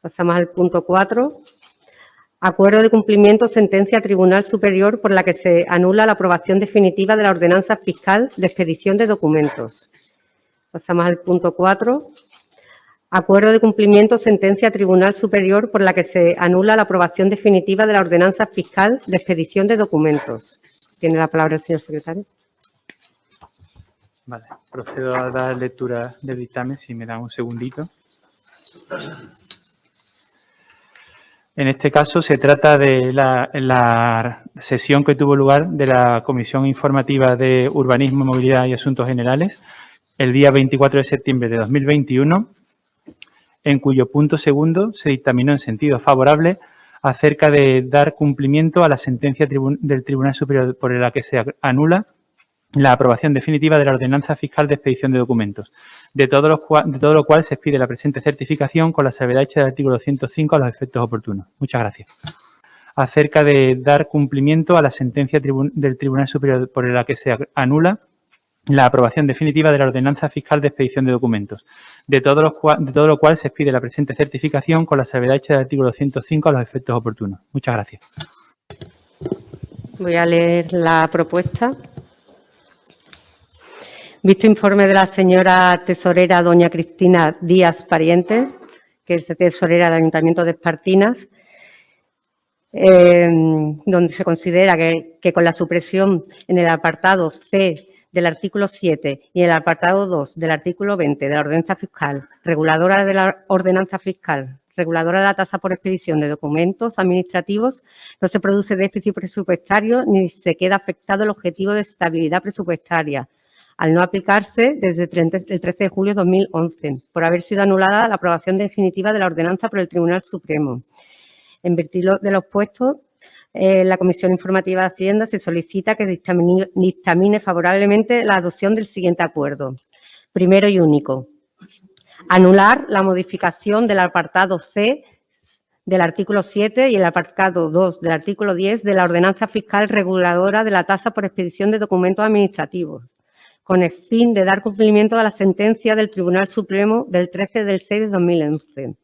Pasamos al punto 4. Acuerdo de cumplimiento sentencia Tribunal Superior por la que se anula la aprobación definitiva de la ordenanza fiscal de expedición de documentos. Pasamos al punto 4. Acuerdo de cumplimiento sentencia Tribunal Superior por la que se anula la aprobación definitiva de la ordenanza fiscal de expedición de documentos. Tiene la palabra el señor secretario. Vale, procedo a dar lectura del dictamen, si me dan un segundito. En este caso se trata de la sesión que tuvo lugar de la Comisión Informativa de Urbanismo, Movilidad y Asuntos Generales el día 24 de septiembre de 2021, en cuyo punto segundo se dictaminó en sentido favorable acerca de dar cumplimiento a la sentencia del Tribunal Superior por la que se anula la aprobación definitiva de la ordenanza fiscal de expedición de documentos, de todo lo cual se expide la presente certificación con la salvedad hecha del artículo 105 a los efectos oportunos. Muchas gracias. Acerca de dar cumplimiento a la sentencia del Tribunal Superior por la que se anula la aprobación definitiva de la ordenanza fiscal de expedición de documentos, de todo lo cual se expide la presente certificación con la salvedad hecha del artículo 105 a los efectos oportunos. Muchas gracias. Voy a leer la propuesta. Visto informe de la señora tesorera doña Cristina Díaz Pariente, que es tesorera del Ayuntamiento de Espartinas, donde se considera que con la supresión en el apartado C del artículo 7 y en el apartado 2 del artículo 20 de la ordenanza fiscal, reguladora de la ordenanza fiscal, reguladora de la tasa por expedición de documentos administrativos, no se produce déficit presupuestario ni se queda afectado el objetivo de estabilidad presupuestaria, al no aplicarse desde el 13 de julio de 2011, por haber sido anulada la aprobación definitiva de la ordenanza por el Tribunal Supremo. En virtud de los puestos, la Comisión Informativa de Hacienda se solicita que dictamine favorablemente la adopción del siguiente acuerdo. Primero y único, anular la modificación del apartado C del artículo 7 y el apartado 2 del artículo 10 de la ordenanza fiscal reguladora de la tasa por expedición de documentos administrativos, con el fin de dar cumplimiento a la sentencia del Tribunal Supremo del 13 del 6 de 2011,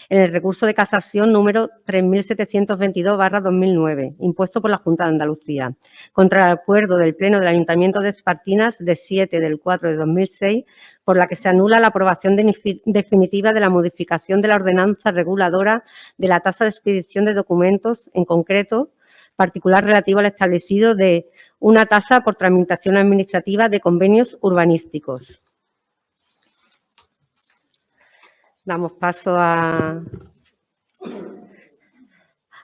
en el recurso de casación número 3722/2009, impuesto por la Junta de Andalucía, contra el acuerdo del Pleno del Ayuntamiento de Espartinas de 7 del 4 de 2006, por la que se anula la aprobación definitiva de la modificación de la ordenanza reguladora de la tasa de expedición de documentos, en concreto, particular relativo al establecido de una tasa por tramitación administrativa de convenios urbanísticos. Damos paso a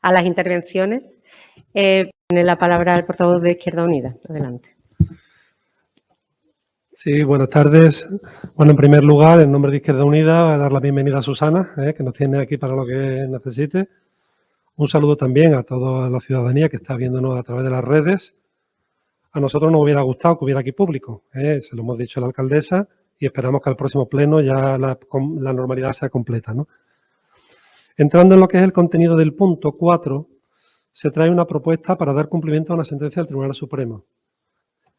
las intervenciones. Tiene la palabra el portavoz de Izquierda Unida. Adelante. Sí, buenas tardes. Bueno, en primer lugar, en nombre de Izquierda Unida, voy a dar la bienvenida a Susana, que nos tiene aquí para lo que necesite. Un saludo también a toda la ciudadanía que está viéndonos a través de las redes. A nosotros nos hubiera gustado que hubiera aquí público, se lo hemos dicho a la alcaldesa y esperamos que al próximo pleno ya la normalidad sea completa, ¿no? Entrando en lo que es el contenido del punto 4, se trae una propuesta para dar cumplimiento a una sentencia del Tribunal Supremo.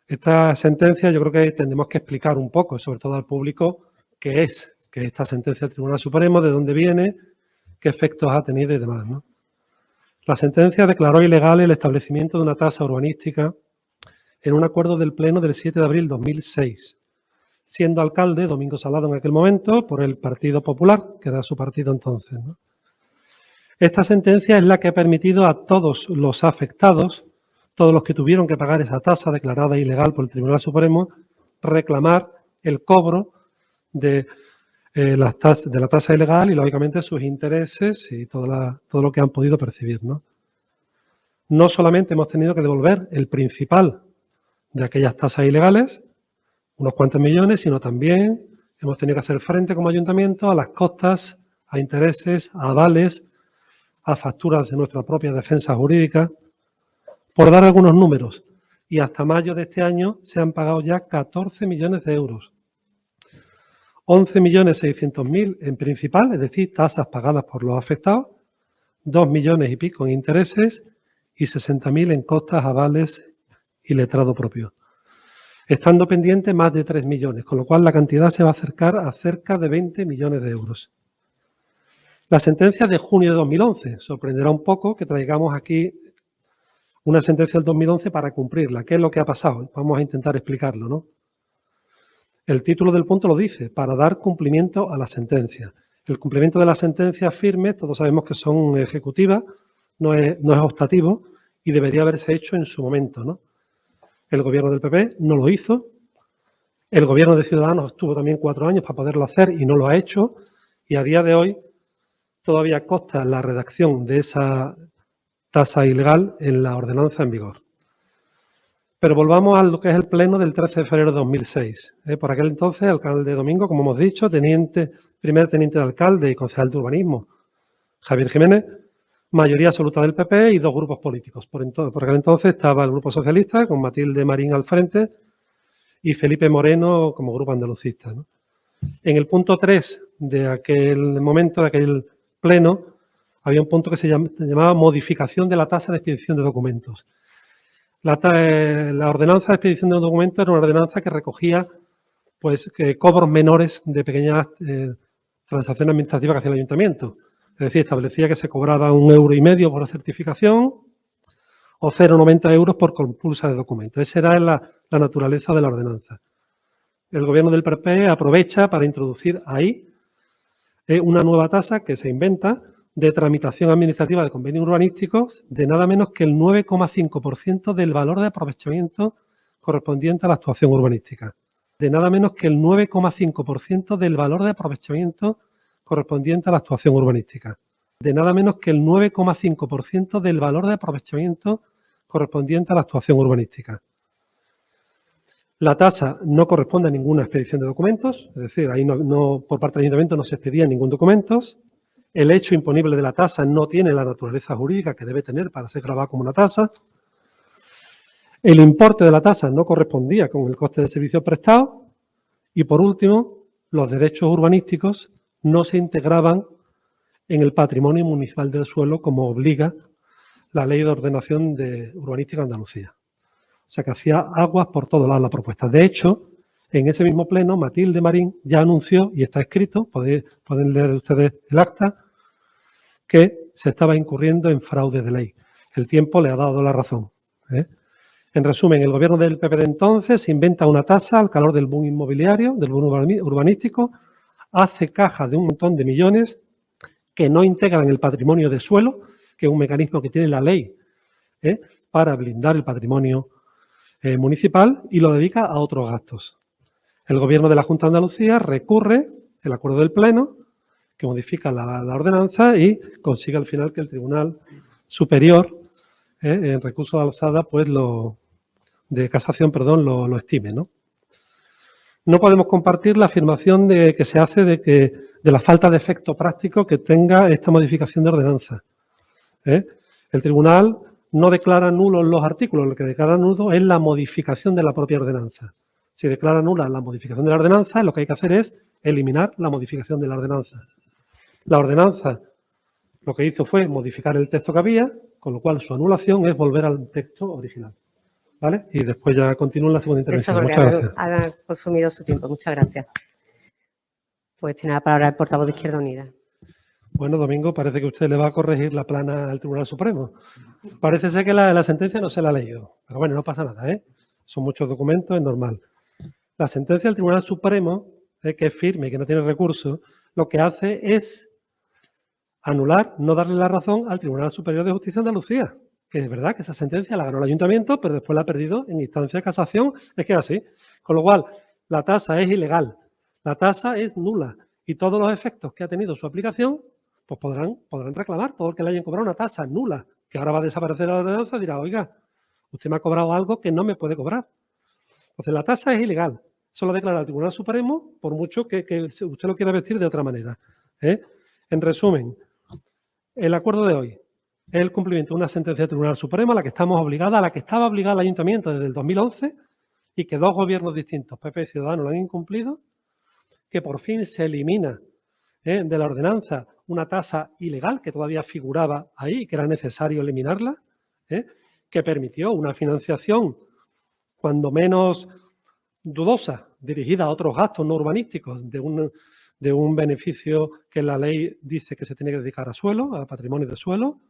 Esta sentencia yo creo que tendremos que explicar un poco, sobre todo al público, qué es esta sentencia del Tribunal Supremo, de dónde viene, qué efectos ha tenido y demás, ¿no? La sentencia declaró ilegal el establecimiento de una tasa urbanística en un acuerdo del Pleno del 7 de abril de 2006, siendo alcalde Domingo Salado en aquel momento por el Partido Popular, que era su partido entonces, ¿no? Esta sentencia es la que ha permitido a todos los afectados, todos los que tuvieron que pagar esa tasa declarada ilegal por el Tribunal Supremo, reclamar el cobro de la tasa ilegal y, lógicamente, sus intereses y todo lo que han podido percibir, ¿no? No solamente hemos tenido que devolver el principal de aquellas tasas ilegales, unos cuantos millones, sino también hemos tenido que hacer frente como ayuntamiento a las costas, a intereses, a avales, a facturas de nuestra propia defensa jurídica, por dar algunos números. Y hasta mayo de este año se han pagado ya 14 millones de euros. 11.600.000 en principal, es decir, tasas pagadas por los afectados, 2 millones y pico en intereses y 60.000 en costas, avales y letrado propio. Estando pendiente más de 3 millones, con lo cual la cantidad se va a acercar a cerca de 20 millones de euros. La sentencia de junio de 2011. Sorprenderá un poco que traigamos aquí una sentencia del 2011 para cumplirla. ¿Qué es lo que ha pasado? Vamos a intentar explicarlo, ¿no? El título del punto lo dice, para dar cumplimiento a la sentencia. El cumplimiento de las sentencias firmes, todos sabemos que son ejecutivas, no es optativo y debería haberse hecho en su momento, ¿no? El gobierno del PP no lo hizo. El gobierno de Ciudadanos tuvo también 4 años para poderlo hacer y no lo ha hecho. Y a día de hoy todavía consta la redacción de esa tasa ilegal en la ordenanza en vigor. Pero volvamos a lo que es el pleno del 13 de febrero de 2006. Por aquel entonces, alcalde Domingo, como hemos dicho, primer teniente de alcalde y concejal de urbanismo, Javier Jiménez, mayoría absoluta del PP y 2 grupos políticos. Por aquel entonces estaba el Grupo Socialista, con Matilde Marín al frente, y Felipe Moreno como grupo andalucista, ¿no? En el punto 3 de aquel momento, de aquel pleno, había un punto que se llamaba modificación de la tasa de expedición de documentos. La ordenanza de expedición de documentos era una ordenanza que recogía pues, cobros menores de pequeñas transacciones administrativas que hacía el ayuntamiento. Es decir, establecía que se cobraba 1,5 € por la certificación o 0,90 € por compulsa de documentos. Esa era la naturaleza de la ordenanza. El gobierno del PP aprovecha para introducir ahí una nueva tasa que se inventa de tramitación administrativa de convenios urbanísticos de nada menos que el 9,5% del valor de aprovechamiento correspondiente a la actuación urbanística. De nada menos que el 9,5% del valor de aprovechamiento correspondiente a la actuación urbanística. De nada menos que el 9,5% del valor de aprovechamiento correspondiente a la actuación urbanística. La tasa no corresponde a ninguna expedición de documentos, es decir, ahí por parte del ayuntamiento no se expedía ningún documento. El hecho imponible de la tasa no tiene la naturaleza jurídica que debe tener para ser grabado como una tasa. El importe de la tasa no correspondía con el coste del servicio prestado. Y por último, los derechos urbanísticos no se integraban en el patrimonio municipal del suelo como obliga la Ley de Ordenación Urbanística de Andalucía. O sea que hacía aguas por todos lados la propuesta. De hecho, en ese mismo pleno, Matilde Marín ya anunció, y está escrito, pueden leer ustedes el acta, que se estaba incurriendo en fraude de ley. El tiempo le ha dado la razón. En resumen, el gobierno del PP de entonces inventa una tasa al calor del boom inmobiliario, del boom urbanístico, hace caja de un montón de millones que no integran el patrimonio de suelo, que es un mecanismo que tiene la ley para blindar el patrimonio municipal, y lo dedica a otros gastos. El gobierno de la Junta de Andalucía recurre el acuerdo del Pleno, que modifica la ordenanza y consigue al final que el Tribunal Superior, en recurso de alzada, pues de casación, lo estime, ¿no? No podemos compartir la afirmación que se hace de la falta de efecto práctico que tenga esta modificación de ordenanza. El Tribunal no declara nulos los artículos, lo que declara nulo es la modificación de la propia ordenanza. Si declara nula la modificación de la ordenanza, lo que hay que hacer es eliminar la modificación de la ordenanza. La ordenanza lo que hizo fue modificar el texto que había, con lo cual su anulación es volver al texto original. ¿Vale? Y después ya continúa la segunda intervención. Muchas gracias. Ha consumido su tiempo. Muchas gracias. Pues tiene la palabra el portavoz de Izquierda Unida. Bueno, Domingo, parece que usted le va a corregir la plana al Tribunal Supremo. Parece ser que la sentencia no se la ha leído. Pero bueno, no pasa nada, ¿eh? Son muchos documentos, es normal. La sentencia del Tribunal Supremo, que es firme y que no tiene recurso, lo que hace es anular, no darle la razón al Tribunal Superior de Justicia de Andalucía. Que es verdad que esa sentencia la ganó el ayuntamiento, pero después la ha perdido en instancia de casación. Es que es así. Con lo cual, la tasa es ilegal. La tasa es nula. Y todos los efectos que ha tenido su aplicación, pues podrán reclamar todo el que le hayan cobrado una tasa nula, que ahora va a desaparecer la ordenanza y dirá, oiga, usted me ha cobrado algo que no me puede cobrar. Entonces, la tasa es ilegal. Eso lo declara el Tribunal Supremo, por mucho que usted lo quiera vestir de otra manera. En resumen, el acuerdo de hoy es el cumplimiento de una sentencia del Tribunal Supremo a la que estamos obligados, a la que estaba obligado el Ayuntamiento desde el 2011 y que 2 gobiernos distintos, PP y Ciudadanos, lo han incumplido, que por fin se elimina de la ordenanza una tasa ilegal que todavía figuraba ahí y que era necesario eliminarla, que permitió una financiación cuando menos dudosa, dirigida a otros gastos no urbanísticos de de un beneficio que la ley dice que se tiene que dedicar a suelo, a patrimonio de suelo,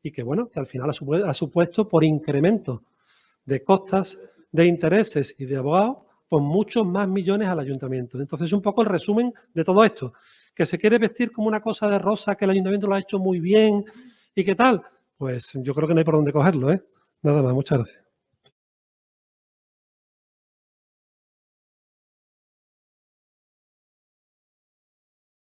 y que, bueno, que al final ha supuesto por incremento de costas, de intereses y de abogados, pues muchos más millones al ayuntamiento. Entonces, un poco el resumen de todo esto. Que se quiere vestir como una cosa de rosa, que el ayuntamiento lo ha hecho muy bien y qué tal, pues yo creo que no hay por dónde cogerlo, ¿eh? Nada más, muchas gracias.